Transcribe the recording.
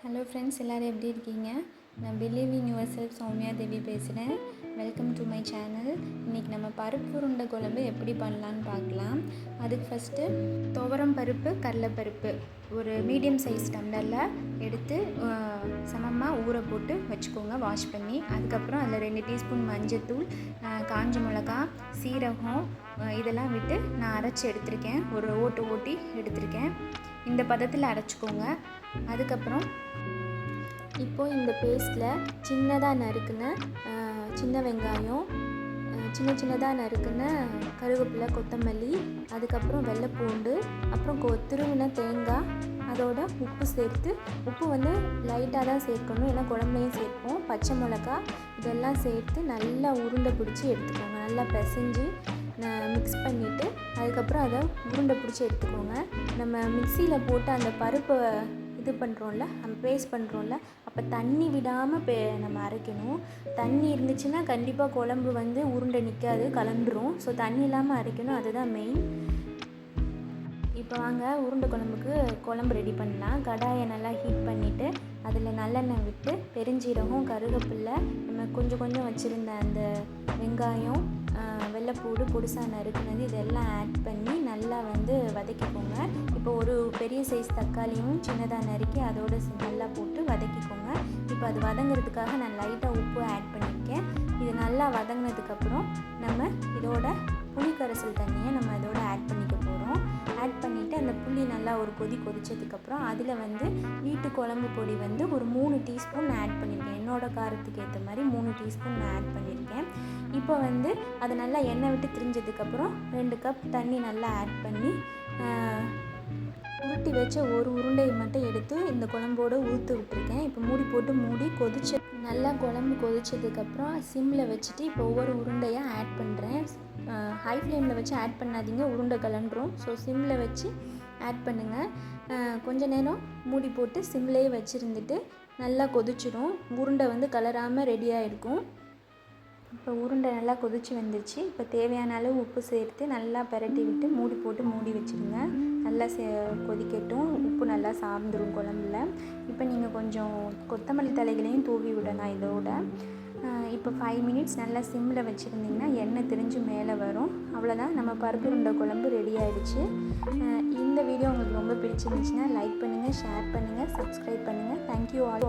Hello friends, எல்லோரும் எப்படி இருக்கீங்க? நான் believe in yourself Soumya Devi பேசுகிறேன். Welcome to my channel. இன்றைக்கி நம்ம பருப்பு உருண்டை குழம்பு எப்படி பண்ணலான்னு பார்க்கலாம். அதுக்கு ஃபஸ்ட்டு துவரம் பருப்பு, கடலைப்பருப்பு ஒரு மீடியம் சைஸ் டம்ளரில் எடுத்து சமமாக ஊற போட்டு வச்சுக்கோங்க, வாஷ் பண்ணி. அதுக்கப்புறம் அதில் 2 டீஸ்பூன் மஞ்சத்தூள், காஞ்ச மிளகா, சீரகம் இதெல்லாம் விட்டு நான் அரைச்சி எடுத்திருக்கேன். ஒரு ஓட்டி எடுத்திருக்கேன். இந்த பதத்தில் அரைச்சிக்கோங்க. அதுக்கப்புறம் இப்போது இந்த பேஸ்ட்டில் சின்னதாக நறுக்குன சின்ன வெங்காயம், சின்னதாக நறுக்குன கருவேப்பிலை, கொத்தமல்லி, அதுக்கப்புறம் வெள்ளைப்பூண்டு, அப்புறம் துருவின தேங்காய், அதோட உப்பு சேர்த்து, உப்பு வந்து லைட்டாக தான் சேர்க்கணும், ஏன்னா குழம்புலையும் சேர்ப்போம். பச்சை மிளகா இதெல்லாம் சேர்த்து நல்லா உருண்டை பிடிச்சி எடுத்துக்கோங்க. நல்லா பிசைஞ்சு மிக்ஸ் பண்ணிவிட்டு அதுக்கப்புறம் அதை உருண்டை பிடிச்சி எடுத்துக்கோங்க. நம்ம மிக்சியில் போட்டு அந்த பருப்பை இது பண்ணுறோம்ல, நம்ம பேஸ்ட் பண்ணுறோம்ல, அப்போ தண்ணி விடாமல் நம்ம அரைக்கணும். தண்ணி இருந்துச்சுன்னா கண்டிப்பாக குழம்பு வந்து உருண்டை நிற்காது, கலந்துரும். ஸோ தண்ணி இல்லாமல் அரைக்கணும், அதுதான் மெயின். இப்போ வாங்க உருண்டை குழம்பு ரெடி பண்ணலாம். கடாயை நல்லா ஹீட் பண்ணிவிட்டு அதில் நல்லெண்ணெய் விட்டு பெருஞ்சீரகம், கருவேப்பிலை, நம்ம கொஞ்சம் வச்சுருந்த அந்த வெங்காயம், வெள்ளைப்பூடு பொடிசாக நறுக்குனது இதெல்லாம் ஆட் பண்ணி நல்லா வந்து வதக்கிக்கோங்க. இப்போ ஒரு பெரிய சைஸ் தக்காளியும் சின்னதாக நறுக்கி அதோடு நல்லா போட்டு வதக்கிக்கோங்க. இப்போ அது வதங்கிறதுக்காக நான் லைட்டாக உப்பு ஆட் பண்ணியிருக்கேன். இது நல்லா வதங்கினதுக்கப்புறம் நம்ம இதோட புளி கரைசல் தண்ணியை நம்ம இதோட ஆட் பண்ணிக்க போகிறோம். ஆட் பண்ணிவிட்டு அந்த புளி நல்லா ஒரு கொதிச்சதுக்கப்புறம் அதில் வந்து வீட்டு குழம்பு பொடி வந்து ஒரு 3 டீஸ்பூன் ஆட் பண்ணியிருக்கேன். என்னோடய காரத்துக்கு ஏற்ற மாதிரி 3 டீஸ்பூன் நான் ஆட் பண்ணியிருக்கேன். இப்போ வந்து அது நல்லா எண்ணெய் விட்டு திரிஞ்சதுக்கப்புறம் 2 கப் தண்ணி நல்லா ஆட் பண்ணி உருட்டி வச்ச ஒரு உருண்டையை மட்டும் எடுத்து இந்த குழம்போடு ஊற்று விட்டுருக்கேன். இப்போ மூடி கொதிச்சு நல்லா குழம்பு கொதிச்சதுக்கப்புறம் சிம்மில் வச்சுட்டு இப்போ ஒவ்வொரு உருண்டையாக ஆட் பண்ணுறேன். ஹை ஃப்ளேமில் வச்சு ஆட் பண்ணாதீங்க, உருண்டை கலண்டுரும். ஸோ சிம்மில் வச்சு ஆட் பண்ணுங்கள். கொஞ்ச நேரம் மூடி போட்டு சிம்லேயே வச்சுருந்துட்டு நல்லா கொதிச்சிடும். உருண்டை வந்து கலராமல் ரெடியாக இருக்கும். இப்போ உருண்டை நல்லா கொதிச்சு வந்துருச்சு. இப்போ தேவையான அளவு உப்பு சேர்த்து நல்லா பிரட்டி விட்டு மூடி வச்சுருங்க. நல்லா கொதிக்கட்டும். உப்பு நல்லா சார்ந்துடும் குழம்புல. இப்போ நீங்கள் கொஞ்சம் கொத்தமல்லி தழைகளையும் தூவி விடலாம் இதோட. இப்போ 5 மினிட்ஸ் நல்லா சிம்மில் வச்சுருந்திங்கன்னா எண்ணெய் திரிஞ்சு மேலே வரும். அவ்வளோதான், நம்ம பருப்பு உருண்டை குழம்பு ரெடி ஆகிடுச்சு. இந்த வீடியோ உங்களுக்கு ரொம்ப பிடிச்சிருந்துச்சுன்னா லைக் பண்ணுங்கள், ஷேர் பண்ணுங்கள், சப்ஸ்கிரைப் பண்ணுங்கள். Thank you all.